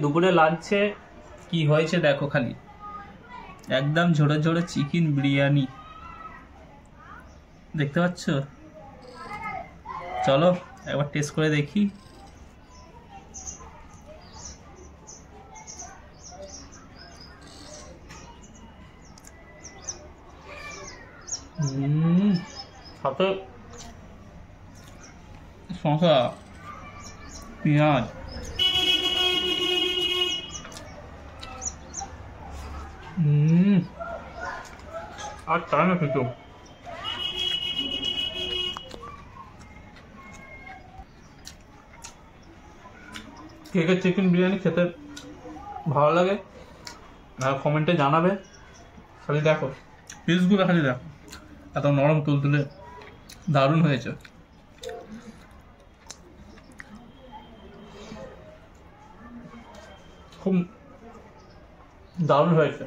দুপুরে লাঞ্চে কি হয়েছে দেখো খালি, একদম ঝোড়ো ঝোড়ো চিকেন বিরিয়ানি দেখতে পাচ্ছ। চলো একবার টেস্ট করে দেখি। সাথে শসা, পেঁয়াজ, আর চাই না কিছু। কে কে চিকেন বিরিয়ানি খেতে ভালো লাগে কমেন্টে জানাবে। খালি দেখো পিসগুলো, খালি দেখো এত নরম তুলতুলে, দারুণ হয়েছে, খুব দারুণ হয়েছে।